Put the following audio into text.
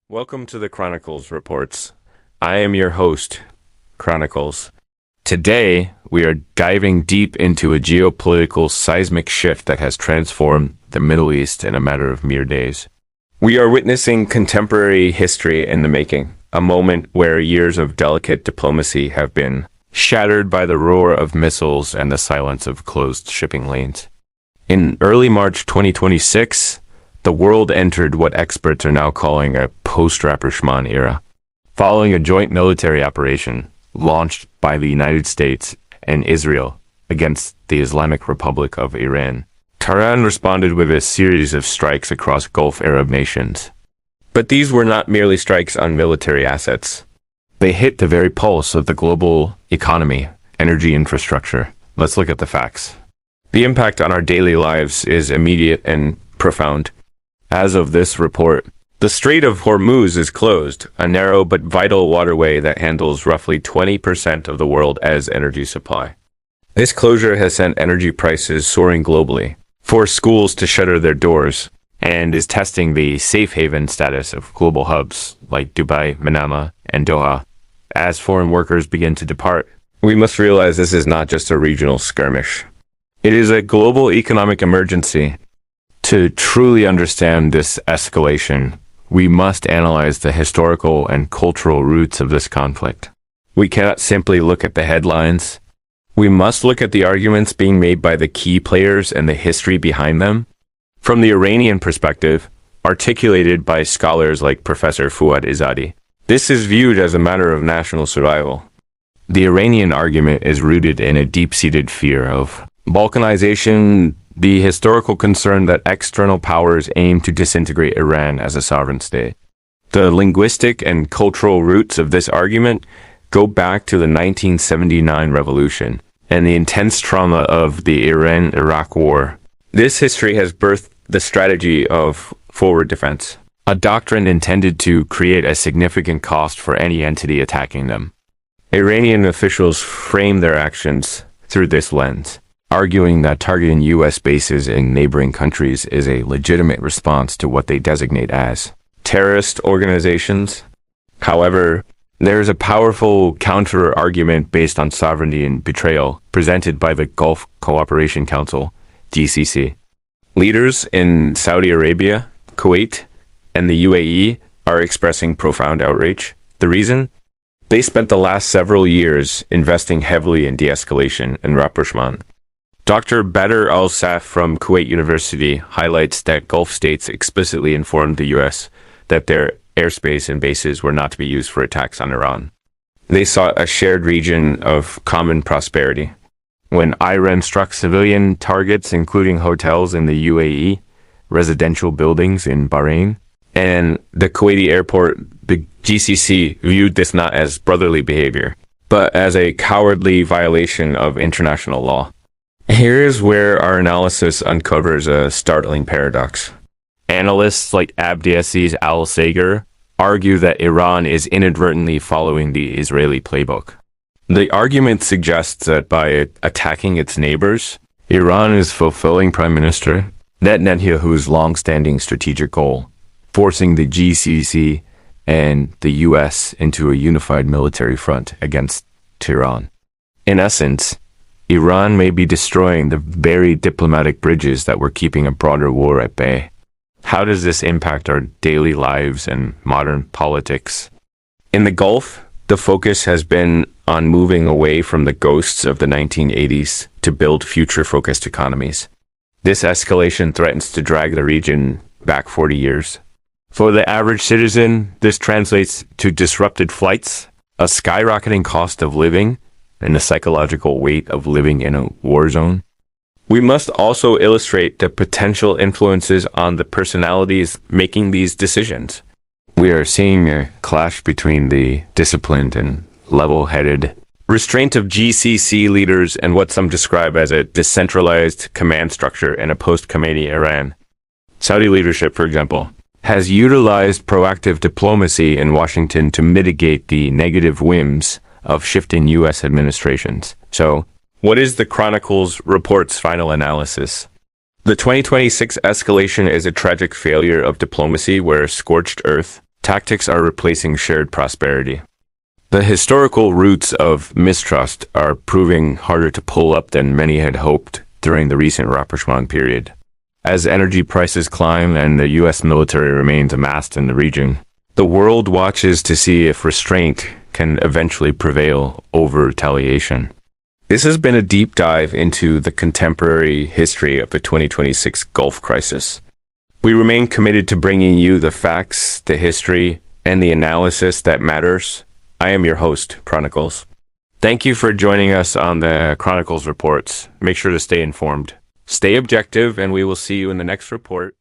Welcome to the Chronicles Reports. I am your host, Chronicles. Today, we are diving deep into a geopolitical seismic shift that has transformed the Middle East in a matter of mere days. We are witnessing contemporary history in the making, a moment where years of delicate diplomacy have been shattered by the roar of missiles and the silence of closed shipping lanes. In early March 2026, the world entered what experts are now calling a post-Rapprochement era. Following a joint military operation launched by the United States and Israel against the Islamic Republic of Iran, Tehran responded with a series of strikes across Gulf Arab nations. But these were not merely strikes on military assets. They hit the very pulse of the global economy, energy infrastructure. Let's look at the facts. The impact on our daily lives is immediate and profound. As of this report, the Strait of Hormuz is closed, a narrow but vital waterway that handles roughly 20% of the world as energy supply. This closure has sent energy prices soaring globally, forced schools to shutter their doors, and is testing the safe haven status of global hubs like Dubai, Manama, and Doha. As foreign workers begin to depart, we must realize this is not just a regional skirmish. It is a global economic emergency. To truly understand this escalation, we must analyze the historical and cultural roots of this conflict. We cannot simply look at the headlines. We must look at the arguments being made by the key players and the history behind them. From the Iranian perspective, articulated by scholars like Professor Fuad Izadi, this is viewed as a matter of national survival. The Iranian argument is rooted in a deep-seated fear of Balkanization, the historical concern that external powers aim to disintegrate Iran as a sovereign state. The linguistic and cultural roots of this argument go back to the 1979 revolution and the intense trauma of the Iran-Iraq War. This history has birthed the strategy of forward defense, a doctrine intended to create a significant cost for any entity attacking them. Iranian officials frame their actions through this lens, arguing that targeting U.S. bases in neighboring countries is a legitimate response to what they designate as terrorist organizations. However, there is a powerful counter-argument based on sovereignty and betrayal presented by the Gulf Cooperation Council, GCC. Leaders in Saudi Arabia, Kuwait, and the UAE are expressing profound outrage. The reason? They spent the last several years investing heavily in de-escalation and rapprochement. Dr. Badr al-Saf from Kuwait University highlights that Gulf states explicitly informed the U.S. that their airspace and bases were not to be used for attacks on Iran. They sought a shared region of common prosperity. When Iran struck civilian targets, including hotels in the UAE, residential buildings in Bahrain, and the Kuwaiti airport, the GCC viewed this not as brotherly behavior, but as a cowardly violation of international law. Here is where our analysis uncovers a startling paradox. Analysts like Abdiaziz al-Sager argue that Iran is inadvertently following the Israeli playbook. The argument suggests that by attacking its neighbors, Iran is fulfilling Prime Minister Netanyahu's long-standing strategic goal, forcing the GCC and the U.S. into a unified military front against Tehran. In essence, Iran may be destroying the very diplomatic bridges that were keeping a broader war at bay. How does this impact our daily lives and modern politics? In the Gulf, the focus has been on moving away from the ghosts of the 1980s to build future-focused economies. This escalation threatens to drag the region back 40 years. For the average citizen, this translates to disrupted flights, a skyrocketing cost of living, and the psychological weight of living in a war zone. We must also illustrate the potential influences on the personalities making these decisions. We are seeing a clash between the disciplined and level-headed restraint of GCC leaders and what some describe as a decentralized command structure in a post-Khomeini Iran. Saudi leadership, for example, has utilized proactive diplomacy in Washington to mitigate the negative whims of shifting U.S. administrations. So, what is the Chronicles report's final analysis? The 2026 escalation is a tragic failure of diplomacy where scorched earth tactics are replacing shared prosperity. The historical roots of mistrust are proving harder to pull up than many had hoped during the recent rapprochement period. As energy prices climb and the U.S. military remains amassed in the region, the world watches to see if restraint can eventually prevail over retaliation. This has been a deep dive into the contemporary history of the 2026 Gulf crisis. We remain committed to bringing you the facts, the history, and the analysis that matters. I am your host, Chronicles. Thank you for joining us on the Chronicles reports. Make sure to stay informed. Stay objective, and we will see you in the next report.